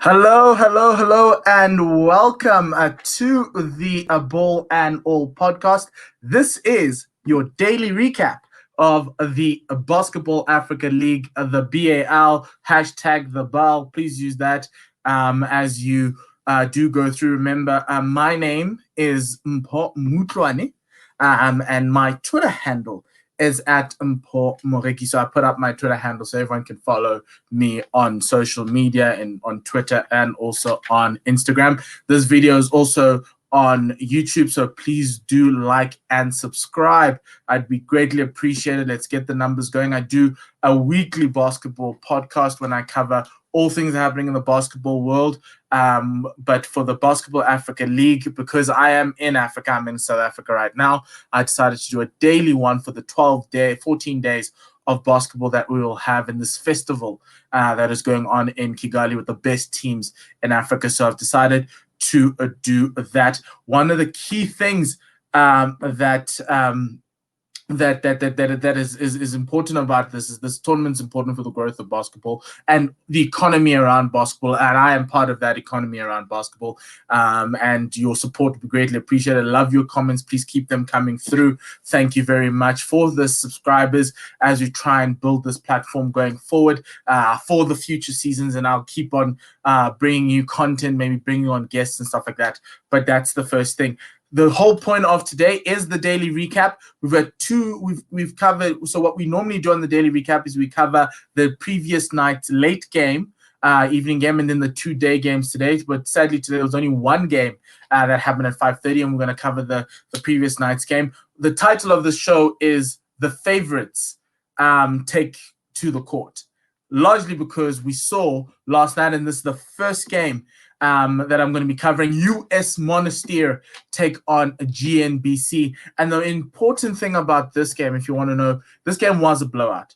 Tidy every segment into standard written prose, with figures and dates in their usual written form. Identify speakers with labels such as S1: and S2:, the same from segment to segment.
S1: Hello, hello, hello, and welcome to the Ball and All podcast. This is your daily recap of the Basketball Africa League, the BAL, hashtag the BAL. Please use that as you do go through. Remember, my name is Mpho, and my Twitter handle is at Mpho Moreki. So I put up my Twitter handle so everyone can follow me on social media and on Twitter and also on Instagram. This video is also on YouTube, so please do like and subscribe. I'd be greatly appreciated. Let's get the numbers going. I do a weekly basketball podcast when I cover all things happening in the basketball world. But for the Basketball Africa League, because I am in Africa, I'm in South Africa right now, I decided to do a daily one for the 14 days of basketball that we will have in this festival that is going on in Kigali with the best teams in Africa. So I've decided to do that. One of the key things that is important about this is this tournament is important for the growth of basketball and the economy around basketball, and I am part of that economy around basketball. And your support would be greatly appreciated. I love your comments. Please keep them coming through. Thank you very much for the subscribers as we try and build this platform going forward for the future seasons, and I'll keep on bringing you content, maybe bringing on guests and stuff like that. But that's the first thing. The whole point of today is the daily recap. We've covered. So what we normally do on the daily recap is we cover the previous night's late game, evening game, and then the 2-day games today. But sadly today there was only one game that happened at 5:30, and we're going to cover the previous night's game. The title of the show is "The Favorites Take to the Court," largely because we saw last night, and this is the first game that I'm going to be covering, US Monastir take on GNBC. And the important thing about this game, if you want to know, this game was a blowout.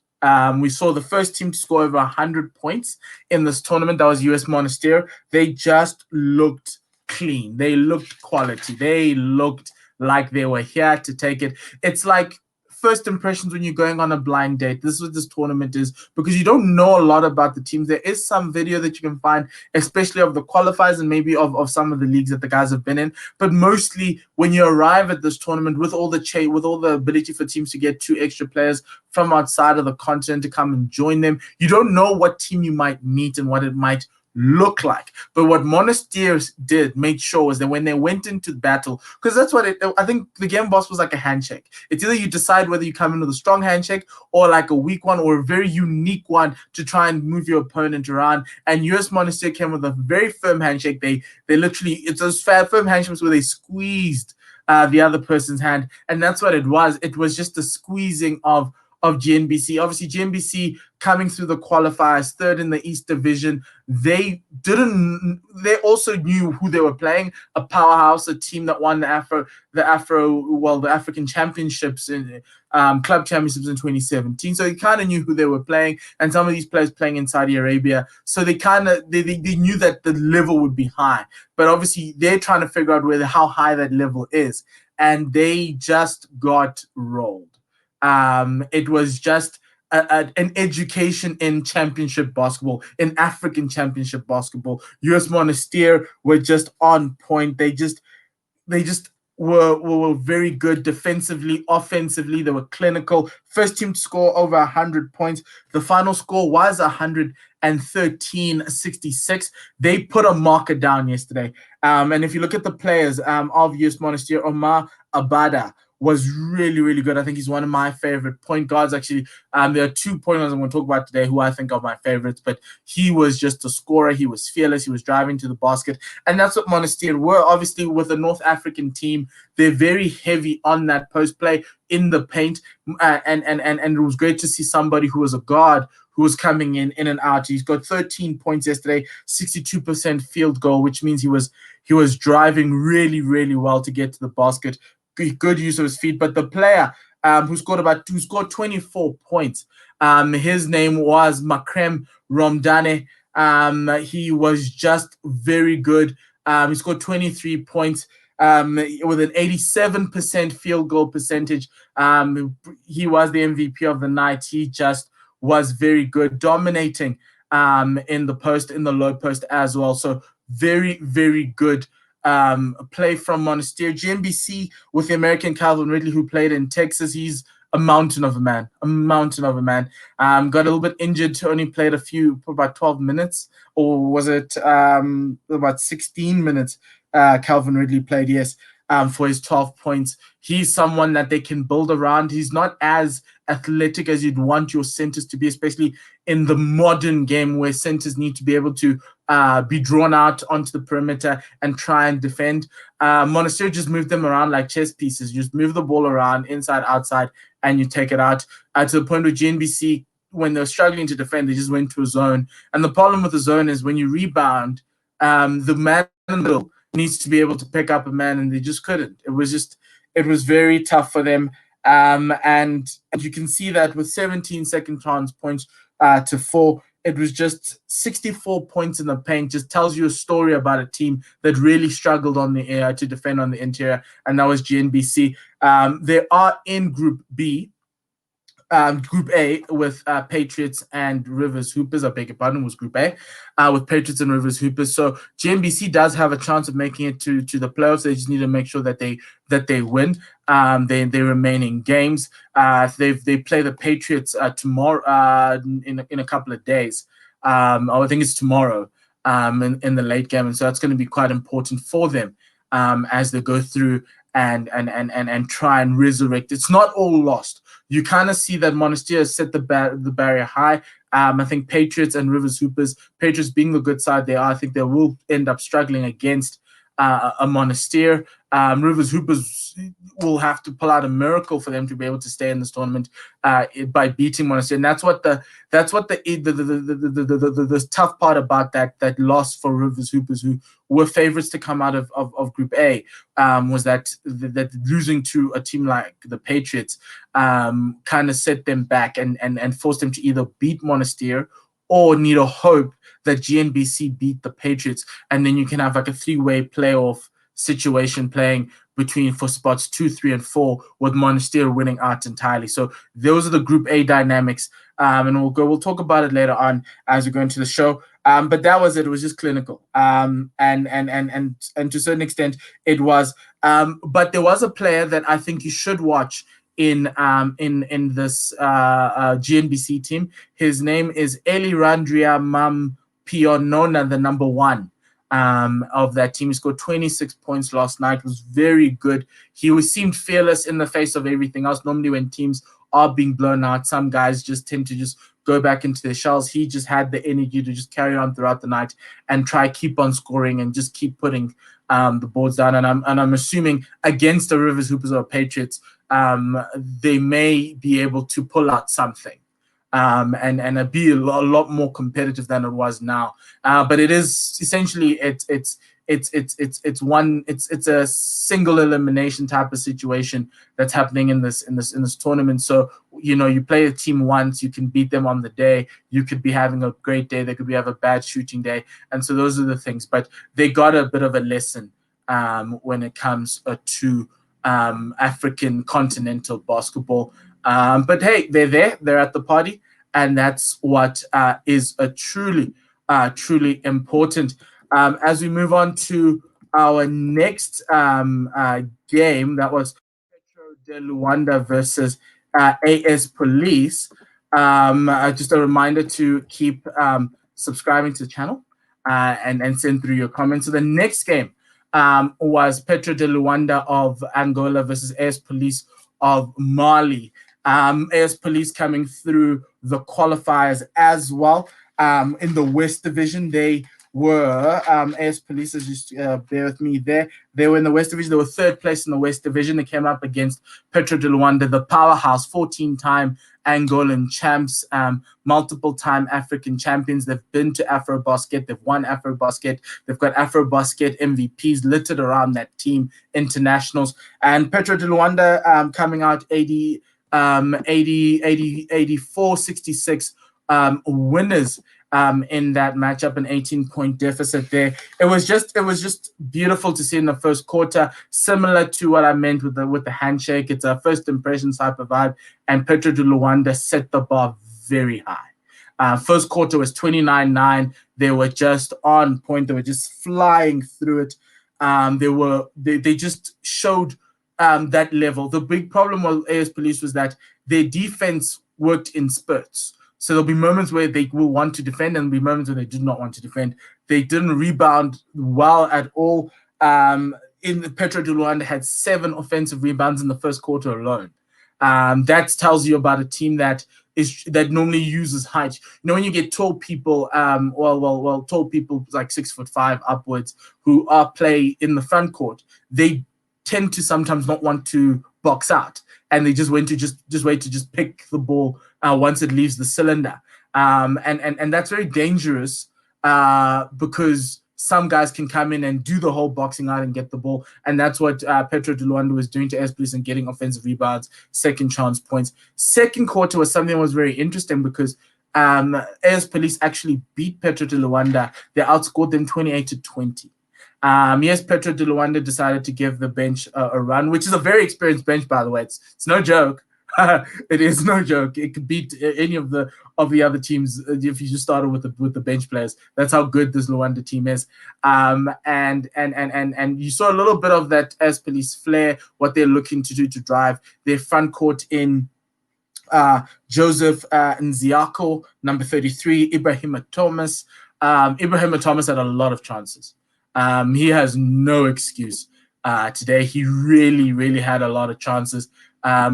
S1: We saw the first team to score over 100 points in this tournament. That was US Monastir. They just looked clean. They looked quality. They looked like they were here to take it. It's like first impressions when you're going on a blind date. This is what this tournament is, because you don't know a lot about the teams. There is some video that you can find, especially of the qualifiers and maybe of some of the leagues that the guys have been in. But mostly when you arrive at this tournament with all the ability for teams to get 2 extra players from outside of the continent to come and join them, you don't know what team you might meet and what it might look like. But what Monastir made sure was that when they went into battle, because that's what I think the game boss was like a handshake. It's either you decide whether you come in with a strong handshake or like a weak one or a very unique one to try and move your opponent around. And US Monastir came with a very firm handshake. They literally, it's those firm handshakes where they squeezed the other person's hand, and that's what it was. It was just a squeezing of GNBC. Obviously, GNBC coming through the qualifiers, third in the East Division. They also knew who they were playing, a powerhouse, a team that won the African Championships in Club Championships in 2017. So they kind of knew who they were playing, and some of these players playing in Saudi Arabia. So they knew that the level would be high. But obviously, they're trying to figure out how high that level is, and they just got rolled. It was just an education in championship basketball, in African championship basketball. US Monastir were just on point. They just were very good defensively, offensively. They were clinical. First team to score over 100 points. The final score was 113-66. They put a marker down yesterday. And if you look at the players of US Monastir, Omar Abada was really, really good. I think he's one of my favorite point guards. Actually, there are 2 point guards I'm going to talk about today who I think are my favorites, but he was just a scorer. He was fearless. He was driving to the basket. And that's what Monastir were. Obviously, with a North African team, they're very heavy on that post play in the paint. And it was great to see somebody who was a guard who was coming in and out. He's got 13 points yesterday, 62% field goal, which means he was driving really, really well to get to the basket. Good use of his feet. But the player who scored 24 points, his name was Makrem Romdane. He was just very good. He scored 23 points with an 87% field goal percentage. He was the MVP of the night. He just was very good, dominating in the post, in the low post as well. So very, very good play from Monastir. GNBC with the American Calvin Ridley, who played in Texas. He's a mountain of a man, a mountain of a man. Got a little bit injured, only played for about 12 minutes, or was it about 16 minutes? Calvin Ridley played, yes, for his 12 points. He's someone that they can build around. He's not as athletic as you'd want your centers to be, especially in the modern game where centers need to be able to be drawn out onto the perimeter and try and defend. Monastir just moved them around like chess pieces. You just move the ball around inside, outside, and you take it out to the point where GNBC, when they're struggling to defend, they just went to a zone. And the problem with the zone is when you rebound, the man in the middle needs to be able to pick up a man, and they just couldn't. It was very tough for them. And you can see that with 17 second chance points to 4, it was just 64 points in the paint. Just tells you a story about a team that really struggled on the air to defend on the interior, and that was GNBC. They are in Group B. Group A with Patriots and Rivers Hoopers. I beg your pardon, was Group A with Patriots and Rivers Hoopers. So GNBC does have a chance of making it to the playoffs. They just need to make sure that they win. They remain in games. They play the Patriots tomorrow in a couple of days. I think it's tomorrow in the late game, and so that's going to be quite important for them as they go through and try and resurrect. It's not all lost. You kind of see that Monastir has set the barrier high. I think Patriots and Rivers Hoopers, Patriots being the good side they are, I think they will end up struggling against a Monastir. Rivers Hoopers will have to pull out a miracle for them to be able to stay in this tournament by beating Monastir, and that's what the tough part about that loss for Rivers Hoopers, who were favorites to come out of Group A, was that losing to a team like the Patriots kind of set them back and forced them to either beat Monastir or need a hope that GNBC beat the Patriots, and then you can have like a three-way playoff situation playing for spots 2, 3, and 4, with Monastir winning out entirely. So those are the Group A dynamics, and we'll talk about it later on as we go into the show. But that was it. It was just clinical, and to a certain extent it was. But there was a player that I think you should watch in this GNBC team. His name is Elirandria Mampionona, the number 1 of that team. He scored 26 points last night. Was very good. He seemed fearless in the face of everything else. Normally when teams are being blown out, some guys just tend to just go back into their shells. He just had the energy to just carry on throughout the night and keep on scoring and just keep putting the boards down. And I'm assuming against the Rivers Hoopers or Patriots, they may be able to pull out something and be a lot more competitive than it was now. But it is essentially it's a single elimination type of situation that's happening in this tournament. So you play a team once, you can beat them on the day. You could be having a great day, they could have a bad shooting day, and so those are the things. But they got a bit of a lesson when it comes to African continental basketball. But hey, they're at the party, and that's what is a truly important. As we move on to our next game, that was Petro de Luanda versus AS Police. Just a reminder to keep subscribing to the channel and send through your comments. So the next game was Petro de Luanda of Angola versus AS Police of Mali. AS Police coming through the qualifiers as well. In the West Division, they were AS Police, just bear with me there. They were in the West Division. They were 3rd place in the West Division. They came up against Petro de Luanda, the powerhouse, 14-time Angolan champs, multiple-time African champions. They've been to AfroBasket. They've won AfroBasket. They've got AfroBasket MVPs littered around that team, internationals. And Petro de Luanda coming out 84-66 winners in that matchup, an 18-point deficit there. It was just beautiful to see in the first quarter, similar to what I meant with the handshake. It's a first impression type of vibe, and Petro de Luanda set the bar very high. First quarter was 29-9. They were just on point. They were just flying through it. They just showed that level. The big problem with AS Police was that their defense worked in spurts. So there'll be moments where they will want to defend, and there'll be moments where they do not want to defend. They didn't rebound well at all. Petro de Luanda had 7 offensive rebounds in the first quarter alone. That tells you about a team that normally uses height. You know, when you get tall people, tall people like 6'5" upwards who play in the front court, they tend to sometimes not want to box out, and they just wait to pick the ball once it leaves the cylinder, and that's very dangerous because some guys can come in and do the whole boxing out and get the ball, and that's what Petro de Luanda was doing to AS Police and getting offensive rebounds, second chance points. Second quarter was something that was very interesting because AS Police actually beat Petro de Luanda. They outscored them 28-20. Yes, Petro de Luanda decided to give the bench a run, which is a very experienced bench, by the way. It's no joke. It is no joke. It could beat any of the other teams if you just started with the bench players. That's how good this Luanda team is. And you saw a little bit of that AS Police flair, what they're looking to do to drive their front court in. Joseph Nziako, number 33, Ibrahima Thomas. Ibrahima Thomas had a lot of chances. He has no excuse today. He really had a lot of chances.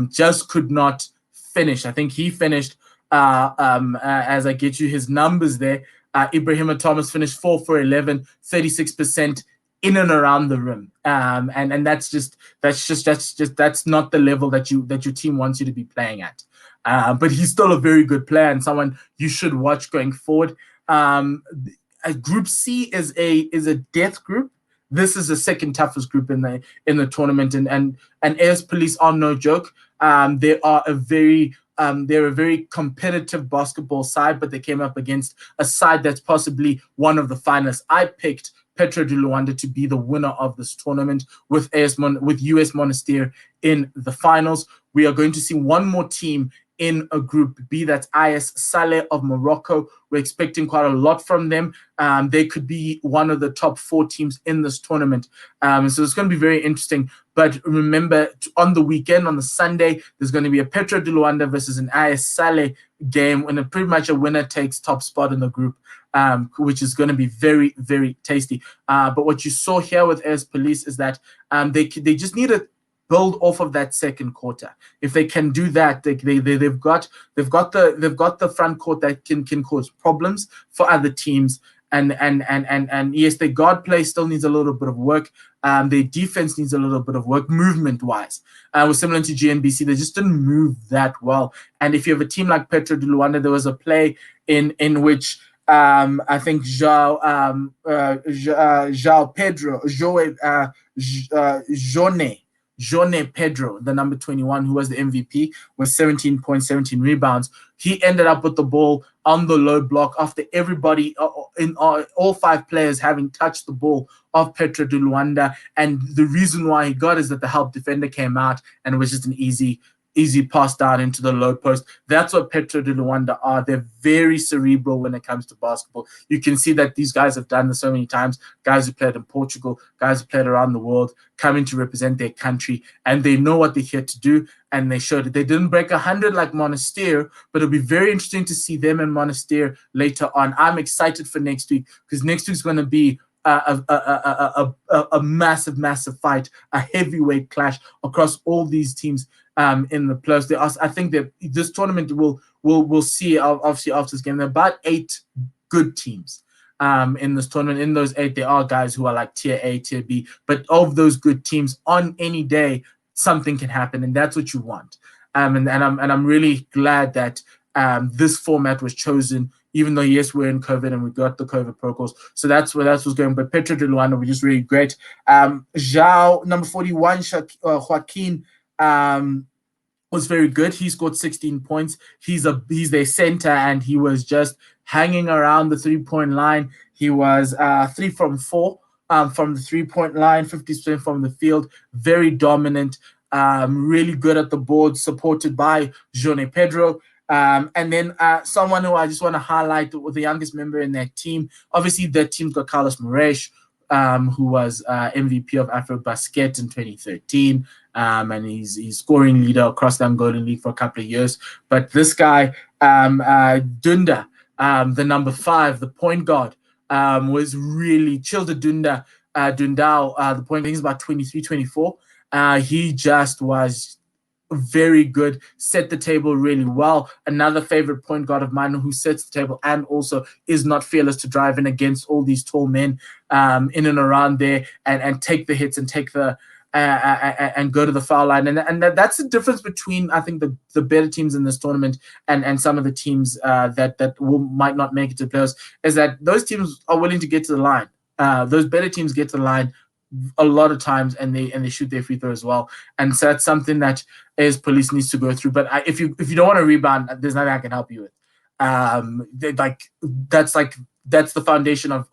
S1: Just could not finish. I think he finished, as I get you his numbers there, Ibrahima Thomas finished 4 for 11, 36% in and around the rim. And that's not the level that your team wants you to be playing at. But he's still a very good player and someone you should watch going forward. Group C is a death group. This is the second toughest group in the tournament, and AS Police are no joke. They're a very competitive basketball side, but they came up against a side that's possibly one of the finalists. I picked Petro de Luanda to be the winner of this tournament with US Monastir in the finals. We are going to see one more team in a group B, that's IS Saleh of Morocco. We're expecting quite a lot from them. They could be one of the top 4 teams in this tournament. So it's going to be very interesting. But remember, on the weekend, on the Sunday, there's going to be a Petro de Luanda versus an IS Saleh game, and pretty much a winner takes top spot in the group, which is going to be very, very tasty. But what you saw here with AS Police is that they just need to build off of that second quarter. If they can do that, they've got the front court that can cause problems for other teams. And yes, their guard play still needs a little bit of work. Their defense needs a little bit of work, movement-wise. Was similar to GNBC, they just didn't move that well. And if you have a team like Petro de Luanda, there was a play in which I think João Pedro, the number 21, who was the MVP, with 17 points, 17 rebounds. He ended up with the ball on the low block after everybody, all 5 players having touched the ball of Petro de Luanda. And the reason why he got is that the help defender came out and it was just an easy pass down into the low post. That's what Petro de Luanda are. They're very cerebral when it comes to basketball. You can see that these guys have done this so many times. Guys who played in Portugal, guys who played around the world, coming to represent their country, and they know what they're here to do, and they showed it. They didn't break 100 like Monastir, but it'll be very interesting to see them and Monastir later on. I'm excited for next week because next week's going to be a massive fight, a heavyweight clash across all these teams in the playoffs. I think that this tournament we'll see obviously after this game. There are about 8 good teams in this tournament. In those 8, there are guys who are like tier A, tier B, but of those good teams, on any day something can happen, and that's what you want. And I'm really glad that this format was chosen, even though, yes, we're in COVID and we got the COVID protocols. So that's what's going. But Petro de Luanda were just really great. João, number 41, Joaquin, was very good. He scored 16 points. He's their center, and he was just hanging around the 3-point line. He was 3 from 4 from the 3-point line, 50% from the field. Very dominant. Really good at the board, supported by João Pedro. And then someone who I just want to highlight, the youngest member in that team. Obviously, that team's got Carlos Moraes, who was MVP of AfroBasket in 2013, and he's scoring leader across the Angolan league for a couple of years. But this guy, Dunda, the number 5, the point guard, was really Childa Dundao, the point, I think he's about 23, 24. He just was very good, set the table really well. Another favorite point guard of mine who sets the table and also is not fearless to drive in against all these tall men in and around there and take the hits and take the and go to the foul line. And that's the difference between, I think, the better teams in this tournament and some of the teams that might not make it to playoffs, is that those teams are willing to get to the line. Those better teams get to the line a lot of times, and they shoot their free throw as well. And so that's something that AS Police needs to go through. But if you don't want to rebound, there's nothing I can help you with. That's the foundation of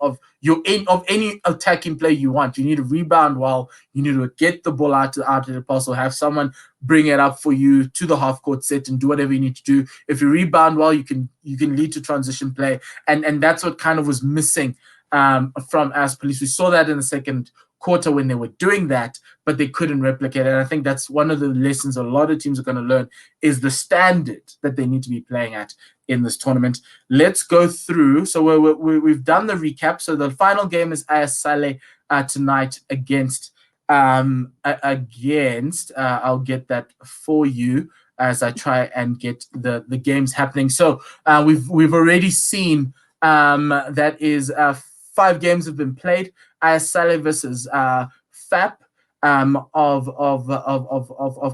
S1: any attacking play you want. You need to rebound well. You need to get the ball out of the pass, or have someone bring it up for you to the half court set and do whatever you need to do. If you rebound well, you can lead to transition play, and that's what kind of was missing from AS Police. We saw that in the second quarter when they were doing that, but they couldn't replicate it. And I think that's one of the lessons a lot of teams are going to learn, is the standard that they need to be playing at in this tournament. Let's go through. So we've done the recap. So the final game is AS Saleh tonight against I'll get that for you as I try and get the games happening. So we've already seen that is 5 games have been played. AS Saleh versus FAP of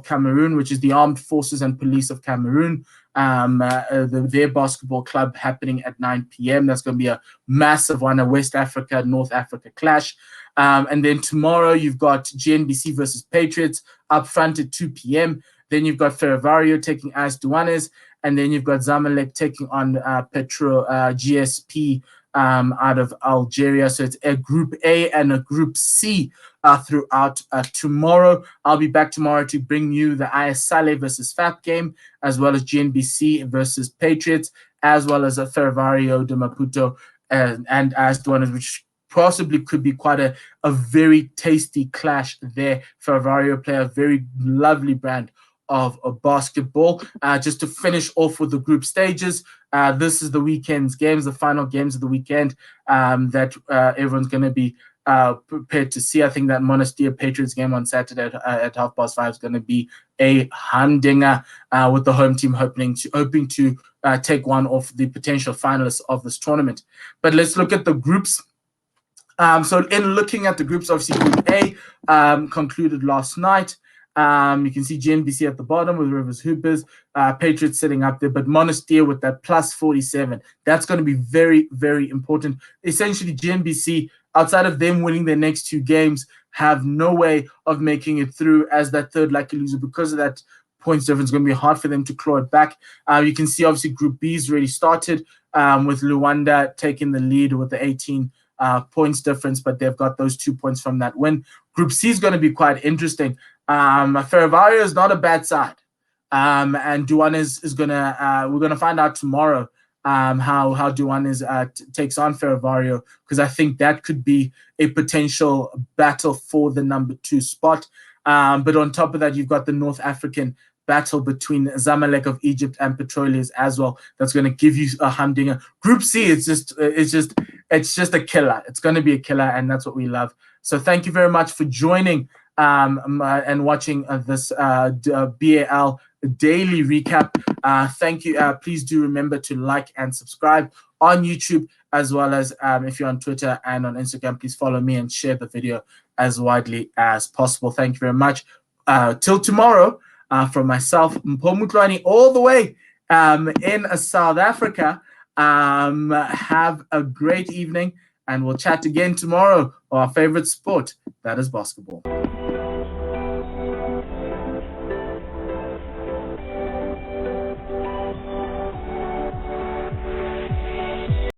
S1: Cameroon, which is the Armed Forces and Police of Cameroon. Their basketball club, happening at 9 p.m. That's going to be a massive one, a West Africa, North Africa clash. And then tomorrow you've got GNBC versus Patriots up front at 2 p.m. Then you've got Ferroviario taking AS Douanes, and then you've got Zamalek taking on Petro GSP out of Algeria. So it's a Group A and a Group C throughout tomorrow. I'll be back tomorrow to bring you the AS Saleh versus FAP game, as well as GNBC versus Patriots, as well as a Ferroviario de Maputo and AS Douanes, which possibly could be quite a very tasty clash there. Ferroviario play a very lovely brand of basketball. Just to finish off with the group stages, this is the weekend's games, the final games of the weekend that everyone's going to be prepared to see. I think that Monastir Patriots game on Saturday at 5:30 is going to be a humdinger, with the home team hoping to take one of the potential finalists of this tournament. But let's look at the groups. So in looking at the groups, obviously Group A concluded last night. You can see GNBC at the bottom with Rivers Hoopers, Patriots sitting up there, but Monastir with that plus 47. That's going to be very, very important. Essentially, GNBC, outside of them winning their next 2 games, have no way of making it through as that third lucky loser. Because of that points difference, it's going to be hard for them to claw it back. You can see, obviously, Group B's already started with Luanda taking the lead with the 18 points difference, but they've got those 2 points from that win. Group C is going to be quite interesting. Ferroviario is not a bad side, and Douanes is gonna. We're gonna find out tomorrow how Douanes takes on Ferroviario, because I think that could be a potential battle for the number 2 spot. But on top of that, you've got the North African battle between Zamalek of Egypt and Petroleus as well. That's going to give you a humdinger. Group C, it's just a killer. It's going to be a killer, and that's what we love. So thank you very much for joining and watching this BAL daily recap. Thank you. Please do remember to like and subscribe on YouTube, as well as if you're on Twitter and on Instagram, please follow me and share the video as widely as possible. Thank you very much. Till tomorrow, from myself, Mpho, all the way in South Africa. Have a great evening, and we'll chat again tomorrow on our favorite sport, that is basketball.